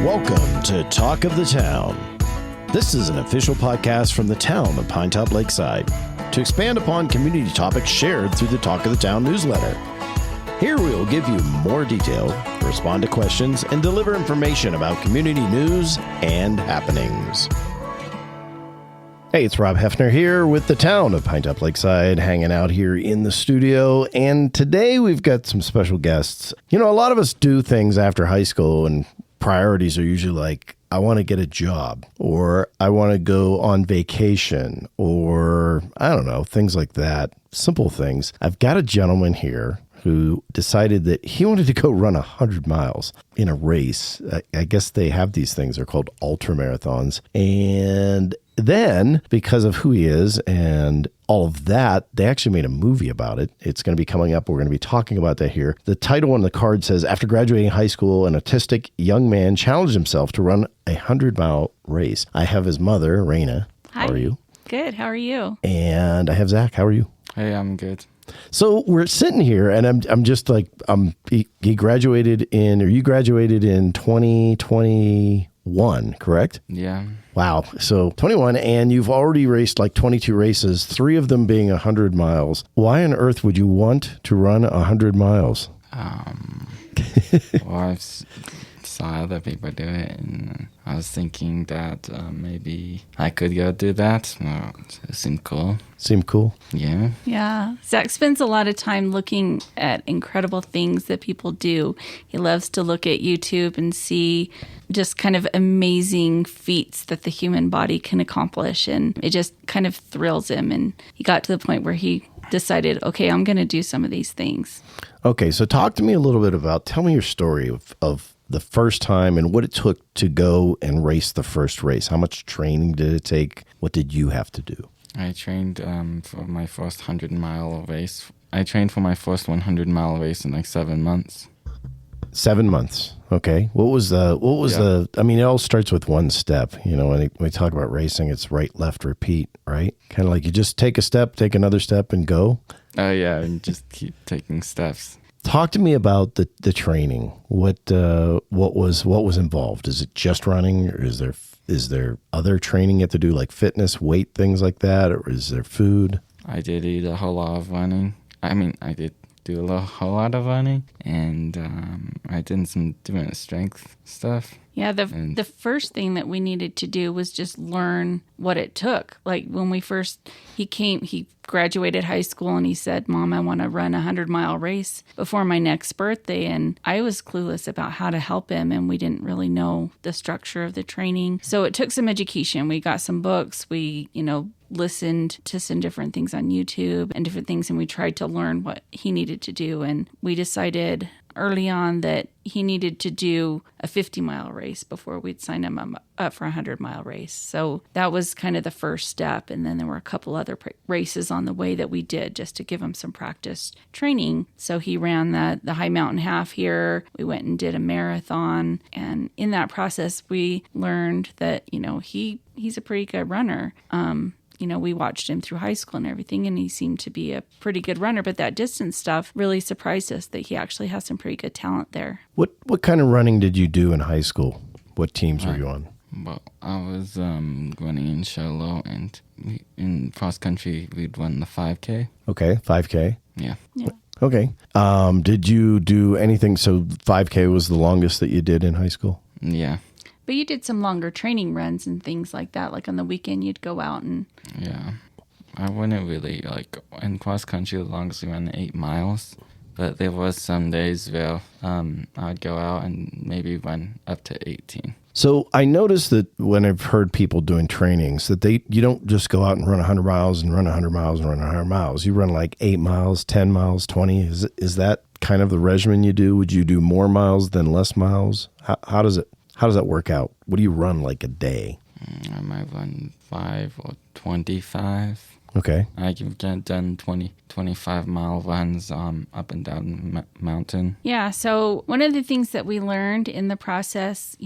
Welcome to Talk of the Town. This is an official podcast from the town of Pinetop-Lakeside to expand upon community topics shared through the Talk of the Town newsletter. Here we will give you more detail, respond to questions, and deliver information about community news and happenings. Hey, it's Rob Hefner here with the town of Pinetop-Lakeside, hanging out here in the studio. And today we've got some special guests. You know, a lot of us do things after high school, and priorities are usually like, I want to get a job, or I want to go on vacation, or I don't know, things like that. Simple things. I've got a gentleman here who decided that he wanted to go run 100 miles in a race. I guess they have these things. They're called ultramarathons. And then, because of who he is and all of that, they actually made a movie about it. It's going to be coming up. We're going to be talking about that here. The title on the card says, after graduating high school, an autistic young man challenged himself to run a 100-mile race. I have his mother, Rana. Hi. How are you? Good. How are you? And I have Zach. How are you? Hey, I'm good. So we're sitting here, and I'm just like, he graduated in, or you graduated in 2021, correct? Yeah. Wow. So 21, and you've already raced like 22 races, 3 of them being 100 miles. Why on earth would you want to run 100 miles? Well, I saw other people do it, and I was thinking that maybe I could go do that. Well, it seemed cool. Seemed cool? Yeah. Yeah. Zach spends a lot of time looking at incredible things that people do. He loves to look at YouTube and see just kind of amazing feats that the human body can accomplish. And it just kind of thrills him. And he got to the point where he decided, okay, I'm going to do some of these things. Okay. So talk to me a little bit tell me your story of the first time and what it took to go and race the first race. How much training did it take? What did you have to do? I trained for my first 100-mile race. I trained for my first 100-mile race in like 7 months. 7 months. Okay. What was the, I mean, it all starts with one step. You know, when we talk about racing, it's right, left, repeat, right? Kind of like you just take a step, take another step and go. Oh, yeah, and just keep taking steps. Talk to me about the training. What was involved? Is it just running, or is there other training you have to do, like fitness, weight, things like that, or is there food? I did eat a whole lot of running. I mean, I did do a whole lot of running, and I did some different strength stuff. Yeah, the first thing that we needed to do was just learn what it took. Like when he graduated high school and he said, Mom, I want to run a 100-mile race before my next birthday. And I was clueless about how to help him, and we didn't really know the structure of the training. So it took some education. We got some books. We, listened to some different things on YouTube and different things, and we tried to learn what he needed to do. And we decided early on that he needed to do a 50-mile race before we'd sign him up for a 100-mile race. So that was kind of the first step. And then there were a couple other races on the way that we did just to give him some practice training. So he ran the High Mountain Half here. We went and did a marathon. And in that process, we learned that, he's a pretty good runner. We watched him through high school and everything, and he seemed to be a pretty good runner. But that distance stuff really surprised us that he actually has some pretty good talent there. What kind of running did you do in high school? What teams were you on? Well, I was running in solo, and in cross country, we'd run the 5K. Okay, 5K. Yeah. Okay. Did you do anything? So 5K was the longest that you did in high school? Yeah. But you did some longer training runs and things like that. Like on the weekend, you'd go out and... Yeah. I wouldn't really, in cross country, the longest we ran 8 miles. But there was some days where I'd go out and maybe run up to 18. So I noticed that when I've heard people doing trainings that you don't just go out and run 100 miles and run 100 miles and run 100 miles. You run like 8 miles, 10 miles, 20. Is that kind of the regimen you do? Would you do more miles than less miles? How does that work out? What do you run like a day? I might run 5 or 25. Okay. I can get done 20 25-mile runs up and down mountain. Yeah. So one of the things that we learned in the process,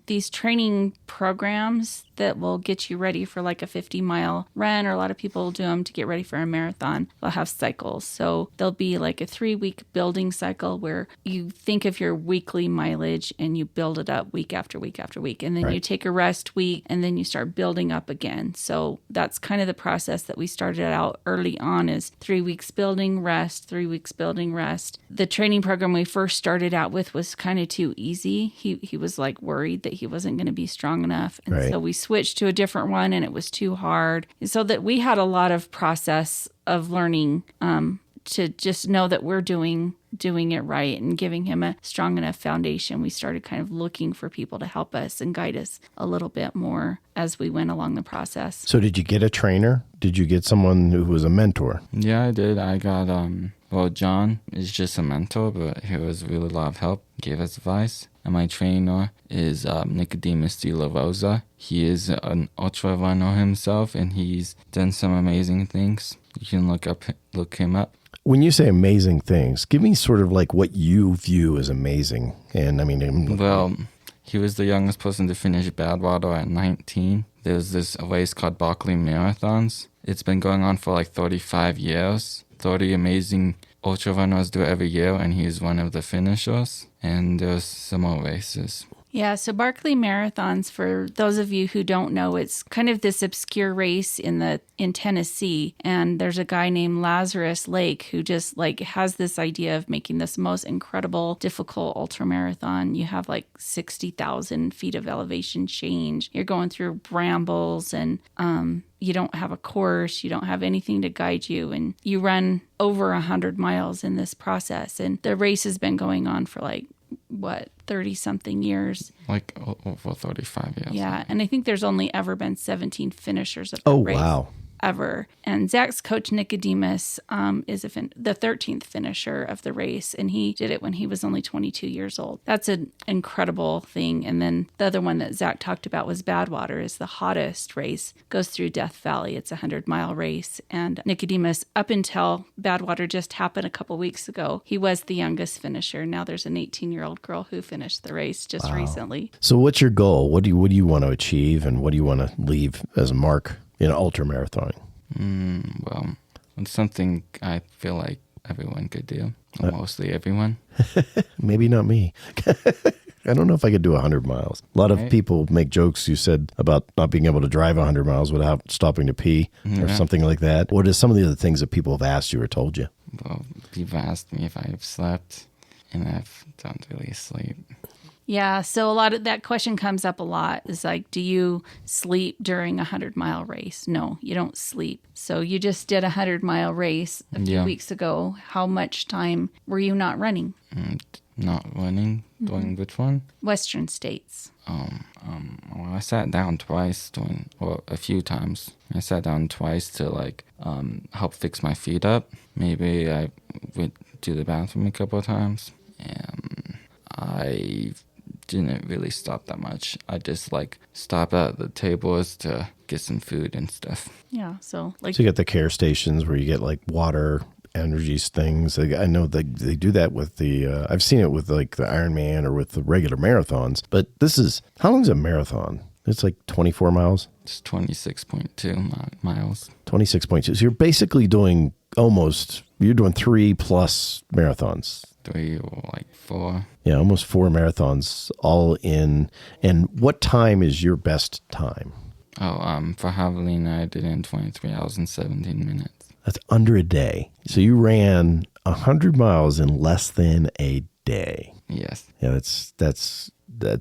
these training programs that will get you ready for like a 50-mile run, or a lot of people do them to get ready for a marathon. They'll have cycles. So there'll be like a 3-week building cycle where you think of your weekly mileage and you build it up week after week after week. And then you take a rest week and then you start building up again. So that's kind of the process that we started out early on, is 3 weeks building, rest, 3 weeks building, rest. The training program we first started out with was kind of too easy. He was like worried that he wasn't going to be strong enough. And so we switched to a different one and it was too hard. So that we had a lot of process of learning to just know that we're doing it right and giving him a strong enough foundation. We started kind of looking for people to help us and guide us a little bit more as we went along the process. So did you get a trainer? Did you get someone who was a mentor? Yeah, I did. I got, John is just a mentor, but he was really a lot of help, gave us advice. And my trainer is Nicodemus De La Rosa. He is an ultra runner himself, and he's done some amazing things. You can look him up. When you say amazing things, give me sort of like what you view as amazing. And I mean, well, he was the youngest person to finish Badwater at 19. There's this race called Barkley Marathons. It's been going on for like 35 years. 30 amazing ultra runners do it every year, and he's one of the finishers. And there's some more races. Yeah, so Barkley Marathons, for those of you who don't know, it's kind of this obscure race in Tennessee, and there's a guy named Lazarus Lake who just like has this idea of making this most incredible, difficult ultramarathon. You have like 60,000 feet of elevation change. You're going through brambles, and you don't have a course, you don't have anything to guide you, and you run over 100 miles in this process. And the race has been going on for 30-something years. Like over 35 years. Yeah, and I think there's only ever been 17 finishers of the race. Oh, wow. Ever. And Zach's coach, Nicodemus, is the 13th finisher of the race, and he did it when he was only 22 years old. That's an incredible thing. And then the other one that Zach talked about was Badwater, is the hottest race, goes through Death Valley. It's a 100-mile race. And Nicodemus, up until Badwater just happened a couple weeks ago, he was the youngest finisher. Now there's an 18-year-old girl who finished the race just recently. So what's your goal? What do you want to achieve, and what do you want to leave as a mark in ultramarathoning? Well, it's something I feel like everyone could do. Mostly everyone. Maybe not me. I don't know if I could do 100 miles. A lot of people make jokes, you said, about not being able to drive 100 miles without stopping to pee or something like that. What are some of the other things that people have asked you or told you? Well, people asked me if I've slept, and I don't really sleep. Yeah, so a lot of that question comes up a lot. Is like, do you sleep during a 100-mile race? No, you don't sleep. So you just did a 100-mile race a few weeks ago. How much time were you not running? Not running? Doing which one? Western States. Well, I sat down twice a few times. I sat down twice to help fix my feet up. Maybe I went to the bathroom a couple of times. I didn't really stop that much. I just stop at the tables to get some food and stuff. Yeah, so you get the care stations where you get water, energies, things. I know they do that with the, I've seen it with the Ironman or with the regular marathons, but how long is a marathon? It's 24 miles? It's 26.2 miles. 26.2. So you're basically doing you're doing 3+ marathons. 3 or 4. Yeah, almost 4 marathons all in. And what time is your best time? For Javelina, I did it in 23 hours and 17 minutes. That's under a day. So you ran 100 miles in less than a day. Yes. Yeah, that's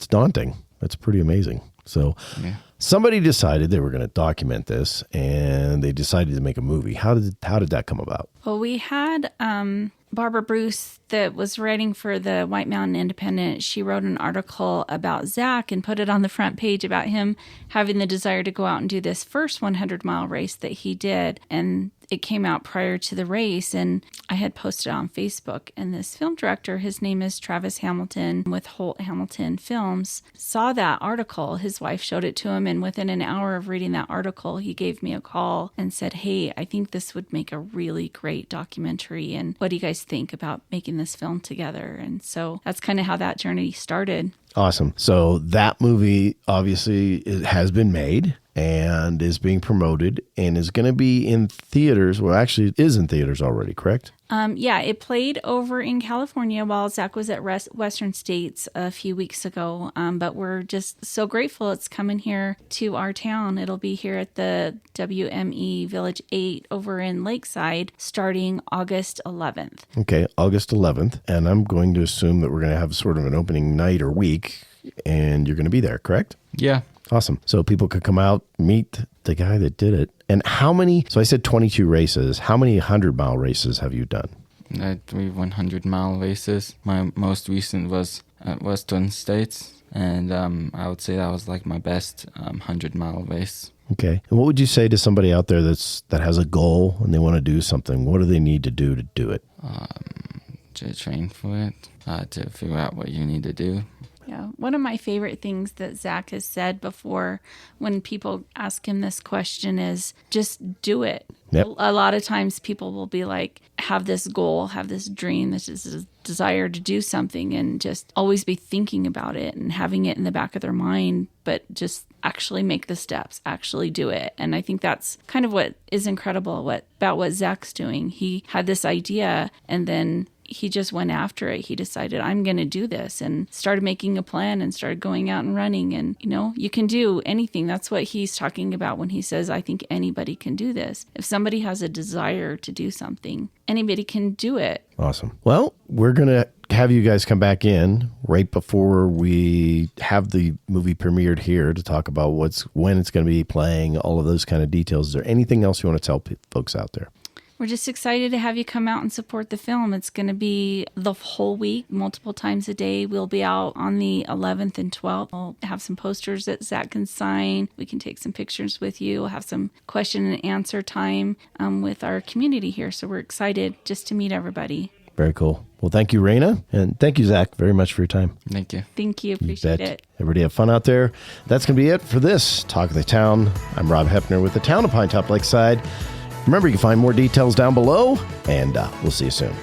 daunting. That's pretty amazing. So somebody decided they were going to document this, and they decided to make a movie. How did that come about? Well, we had Barbara Bruce that was writing for the White Mountain Independent. She wrote an article about Zach and put it on the front page about him having the desire to go out and do this first 100-mile race that he did. And it came out prior to the race, and I had posted on Facebook, and this film director, his name is Travis Hamilton with Holt Hamilton Films, saw that article. His wife showed it to him, and within an hour of reading that article, he gave me a call and said, hey, I think this would make a really great documentary, and what do you guys think about making this film together? And so that's kind of how that journey started. Awesome. So that movie obviously has been made and is being promoted and is going to be in theaters. Well, actually, it is in theaters already, correct? Yeah, it played over in California while Zack was at Western States a few weeks ago. But we're just so grateful it's coming here to our town. It'll be here at the WME Village 8 over in Lakeside starting August 11th. Okay, August 11th. And I'm going to assume that we're going to have sort of an opening night or week, and you're going to be there, correct? Yeah. Awesome. So people could come out, meet the guy that did it. And how many, so I said 22 races. How many 100-mile races have you done? 3 100-mile races. My most recent was at Western States, and I would say that was like my best 100-mile race. Okay. And what would you say to somebody out there that has a goal and they want to do something? What do they need to do it? To train for it, to figure out what you need to do. Yeah, one of my favorite things that Zack has said before when people ask him this question is just do it. Yep. A lot of times people will be like, have this goal, have this dream, this is a desire to do something, and just always be thinking about it and having it in the back of their mind, but just actually make the steps, actually do it. And I think that's kind of what is incredible about what Zack's doing. He had this idea and then he just went after it. He decided, I'm going to do this, and started making a plan and started going out and running. And, you can do anything. That's what he's talking about when he says, I think anybody can do this. If somebody has a desire to do something, anybody can do it. Awesome. Well, we're going to have you guys come back in right before we have the movie premiered here to talk about when it's going to be playing, all of those kind of details. Is there anything else you want to tell folks out there? We're just excited to have you come out and support the film. It's going to be the whole week, multiple times a day. We'll be out on the 11th and 12th. We'll have some posters that Zack can sign. We can take some pictures with you. We'll have some question and answer time with our community here. So we're excited just to meet everybody. Very cool. Well, thank you, Rana. And thank you, Zack, very much for your time. Thank you. Thank you. Appreciate it. Everybody have fun out there. That's going to be it for this Talk of the Town. I'm Rob Hepner with the town of Pinetop-Lakeside. Remember, you can find more details down below, and we'll see you soon.